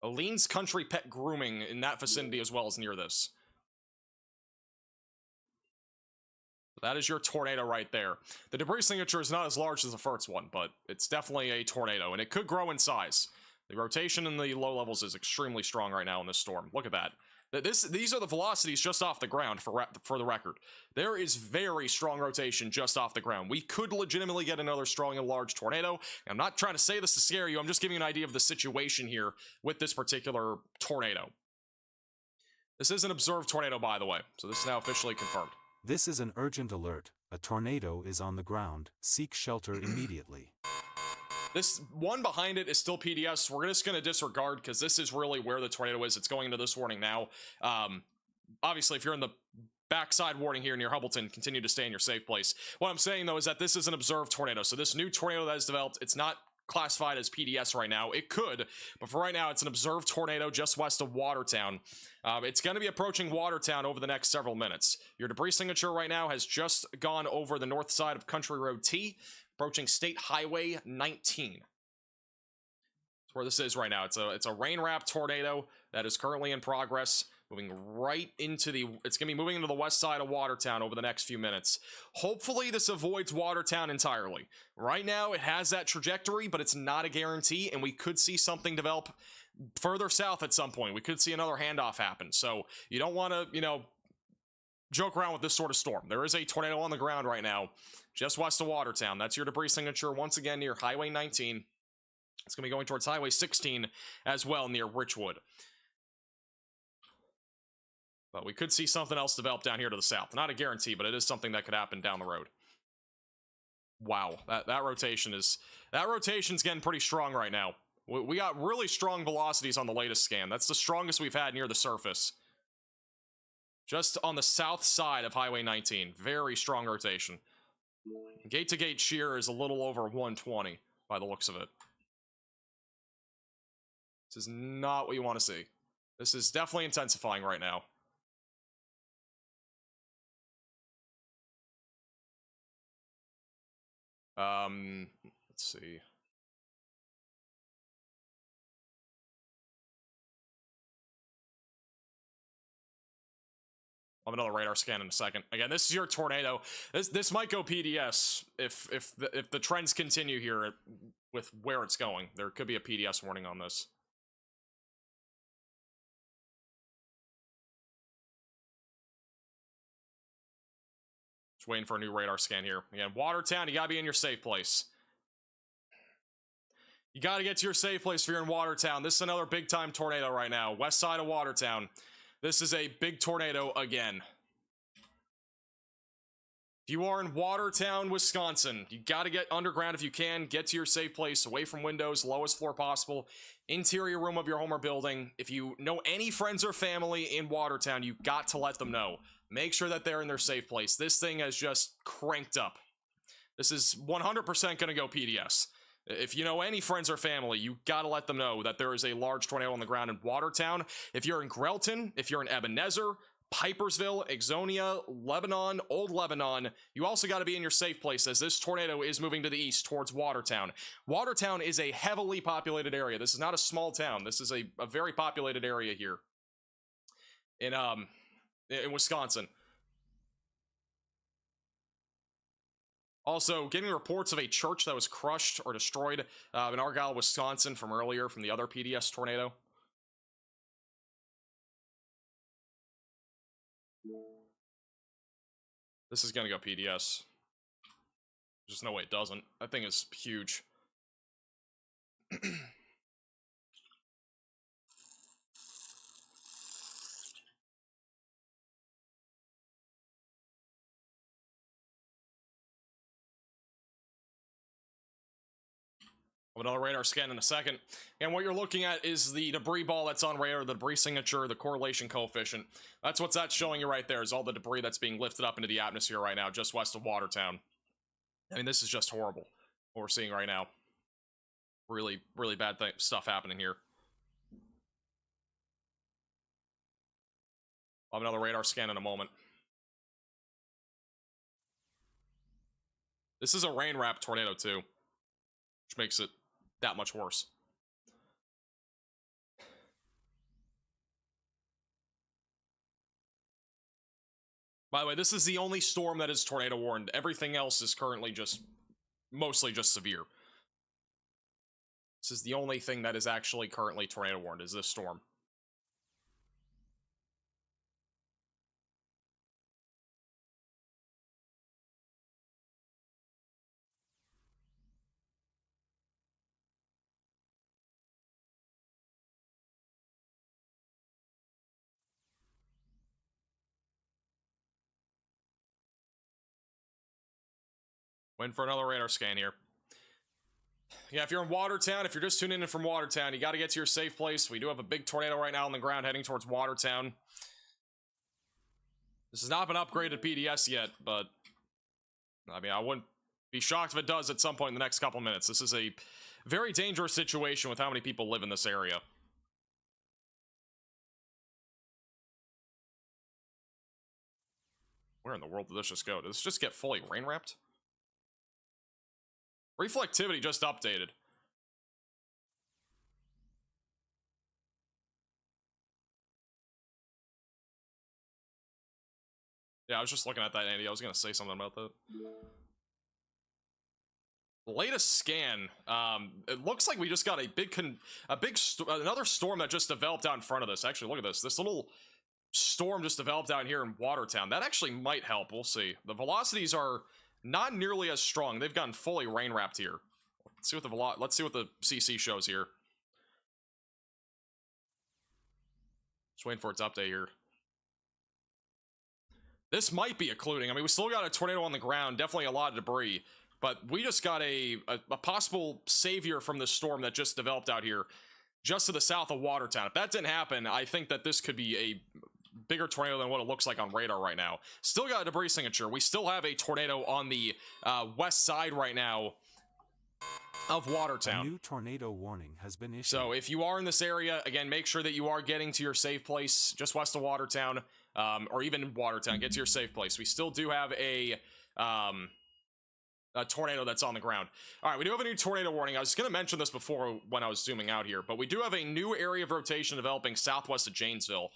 Aline's Country Pet Grooming in that vicinity as well as near this. That is your tornado right there. The debris signature is not as large as the first one, but it's definitely a tornado, and it could grow in size. The rotation in the low levels is extremely strong right now in this storm. Look at that. These are the velocities just off the ground, for the record. There is very strong rotation just off the ground. We could legitimately get another strong and large tornado. I'm not trying to say this to scare you. I'm just giving you an idea of the situation here with this particular tornado. This is an observed tornado, by the way, so this is now officially confirmed. This is an urgent alert. A tornado is on the ground. Seek shelter immediately. This one behind it is still PDS. We're just going to disregard because this is really where the tornado is. It's going into this warning now. Obviously, if you're in the backside warning here near Hubbleton, continue to stay in your safe place. What I'm saying, though, is that this is an observed tornado. So this new tornado that has developed, it's not classified as PDS right now. It could, but for right now, it's an observed tornado just west of Watertown. It's going to be approaching Watertown over the next several minutes. Your debris signature right now has just gone over the north side of Country Road T, approaching State Highway 19. That's where this is right now. It's a rain-wrapped tornado that is currently in progress, moving right into it's going to be moving into the west side of Watertown over the next few minutes. Hopefully this avoids Watertown entirely. Right now it has that trajectory, but it's not a guarantee, and we could see something develop further south at some point. We could see another handoff happen. So you don't want to, joke around with this sort of storm. There is a tornado on the ground right now, just west of Watertown. That's your debris signature once again near Highway 19. It's going to be going towards Highway 16 as well near Richwood. But we could see something else develop down here to the south. Not a guarantee, but it is something that could happen down the road. Wow, that rotation's getting pretty strong right now. We got really strong velocities on the latest scan. That's the strongest we've had near the surface. Just on the south side of Highway 19. Very strong rotation. Gate-to-gate shear is a little over 120 by the looks of it. This is not what you want to see. This is definitely intensifying right now. Let's see. I'll have another radar scan in a second. Again, this is your tornado. This might go PDS if the trends continue here with where it's going. There could be a PDS warning on this. Just waiting for a new radar scan here. Again, Watertown, you gotta be in your safe place. You gotta get to your safe place if you're in Watertown. This is another big time tornado right now. West side of Watertown. This is a big tornado again. If you are in Watertown, Wisconsin, you got to get underground if you can. Get to your safe place, away from windows, lowest floor possible. Interior room of your home or building. If you know any friends or family in Watertown, you got to let them know. Make sure that they're in their safe place. This thing has just cranked up. This is 100% going to go PDS. If you know any friends or family, you gotta let them know that there is a large tornado on the ground in Watertown. If you're in Grelton, if you're in Ebenezer, Pipersville, Exonia, Lebanon, Old Lebanon, you also got to be in your safe place as this tornado is moving to the east towards Watertown. Watertown is a heavily populated area. This is not a small town. This is a very populated area here in Wisconsin. Also, getting reports of a church that was crushed or destroyed in Argyle, Wisconsin from earlier, from the other PDS tornado. This is going to go PDS. There's no way it doesn't. That thing is huge. Another radar scan in a second. And what you're looking at is the debris ball that's on radar, the debris signature, the correlation coefficient. That's what that's showing you right there, is all the debris that's being lifted up into the atmosphere right now, just west of Watertown. I mean, this is just horrible, what we're seeing right now. Really, really bad stuff happening here. I'll have another radar scan in a moment. This is a rain-wrapped tornado, too, which makes it that much worse. By the way, this is the only storm that is tornado warned. Everything else is currently just mostly just severe. This is the only thing that is actually currently tornado warned, is this storm. Waiting for another radar scan here. Yeah, if you're in Watertown, if you're just tuning in from Watertown, you got to get to your safe place. We do have a big tornado right now on the ground heading towards Watertown. This has not been upgraded PDS yet, but I mean, I wouldn't be shocked if it does at some point in the next couple minutes. This is a very dangerous situation with how many people live in this area. Where in the world did this just go? Did this just get fully rain wrapped? Reflectivity just updated. Yeah, I was just looking at that, Andy. I was going to say something about that. The latest scan, it looks like we just got another storm that just developed out in front of this. Actually, look at this. This little storm just developed out here in Watertown. That actually might help. We'll see. The velocities are not nearly as strong. They've gotten fully rain wrapped here. Let's see what the CC shows here. Just waiting for its update here. This might be occluding. I mean, we still got a tornado on the ground, definitely a lot of debris, but we just got a possible savior from the storm that just developed out here, just to the south of Watertown. If that didn't happen, I think that this could be a bigger tornado than what it looks like on radar right now. Still got a debris signature. We still have a tornado on the west side right now of Watertown. A new tornado warning has been issued. So if you are in this area, again, make sure that you are getting to your safe place just west of Watertown, or even in Watertown. Get to your safe place. We still do have a tornado that's on the ground. All right, we do have a new tornado warning. I was going to mention this before when I was zooming out here, but we do have a new area of rotation developing southwest of Janesville.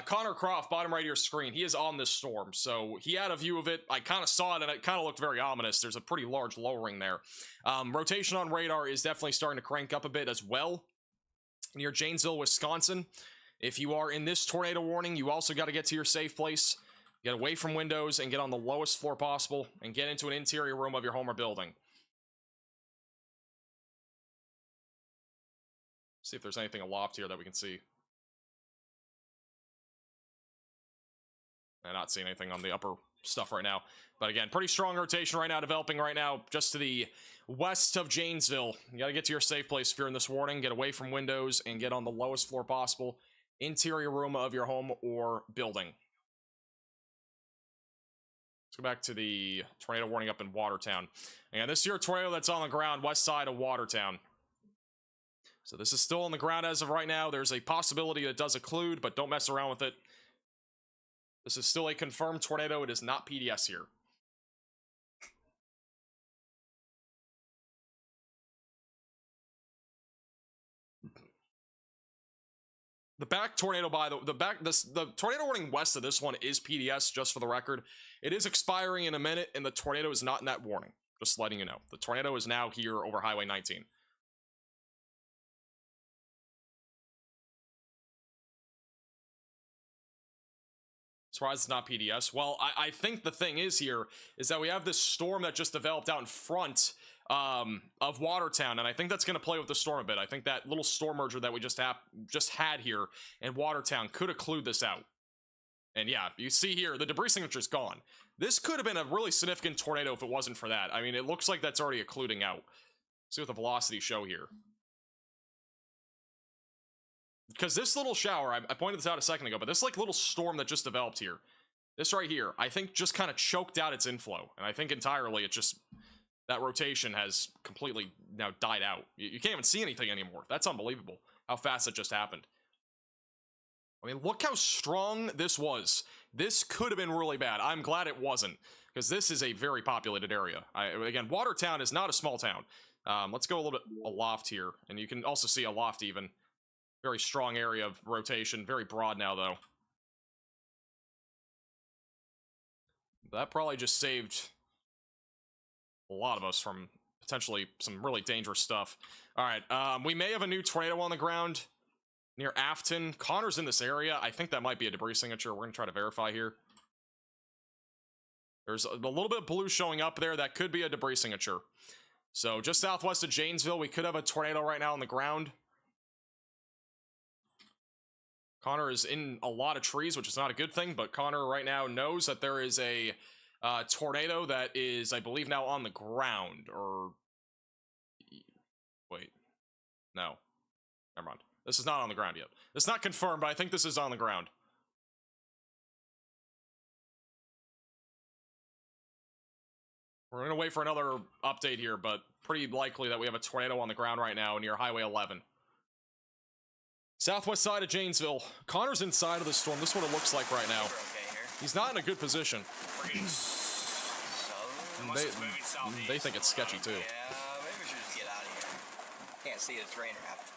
Connor Croft, bottom right of your screen, he is on this storm, so he had a view of it. I kind of saw it, and it kind of looked very ominous. There's a pretty large lowering there. Rotation on radar is definitely starting to crank up a bit as well near Janesville, Wisconsin. If you are in this tornado warning, you also got to get to your safe place, get away from windows, and get on the lowest floor possible, and get into an interior room of your home or building. See if there's anything aloft here that we can see. I'm not seeing anything on the upper stuff right now. But again, pretty strong rotation right now, developing right now just to the west of Janesville. You got to get to your safe place if you're in this warning. Get away from windows and get on the lowest floor possible. Interior room of your home or building. Let's go back to the tornado warning up in Watertown. And this is your tornado that's on the ground west side of Watertown. So this is still on the ground as of right now. There's a possibility it does occlude, but don't mess around with it. This is still a confirmed tornado. It is not PDS here. The back tornado, the tornado warning west of this one is PDS, just for the record. It is expiring in a minute, and the tornado is not in that warning. Just letting you know. The tornado is now here over Highway 19. Surprised it's not PDS. Well, I think the thing is here is that we have this storm that just developed out in front of Watertown, and I think that's going to play with the storm a bit. I think that little storm merger that we just had here in Watertown could occlude this out. And yeah, you see here, the debris signature is gone. This could have been a really significant tornado if it wasn't for that. I mean, it looks like that's already occluding out. See what the velocity show here. Because this little shower, I pointed this out a second ago, but this like little storm that just developed here, this right here, I think just kind of choked out its inflow. And I think entirely it just, that rotation has completely now died out. You can't even see anything anymore. That's unbelievable how fast it just happened. I mean, look how strong this was. This could have been really bad. I'm glad it wasn't, because this is a very populated area. Again, Watertown is not a small town. Let's go a little bit aloft here, and you can also see aloft even. Very strong area of rotation, very broad now, though. That probably just saved a lot of us from potentially some really dangerous stuff. All right, we may have a new tornado on the ground near Afton. Connor's in this area. I think that might be a debris signature. We're going to try to verify here. There's a little bit of blue showing up there. That could be a debris signature. So just southwest of Janesville, we could have a tornado right now on the ground. Connor is in a lot of trees, which is not a good thing, but Connor right now knows that there is a tornado that is, I believe, now on the ground. Or wait, no, never mind. This is not on the ground yet. It's not confirmed, but I think this is on the ground. We're going to wait for another update here, but pretty likely that we have a tornado on the ground right now near Highway 11. Southwest side of Janesville. Connor's inside of the storm. This is what it looks like right now. He's not in a good position. They think it's sketchy too. Yeah, maybe we should just get out of here. Can't see it, it's rain wrapped.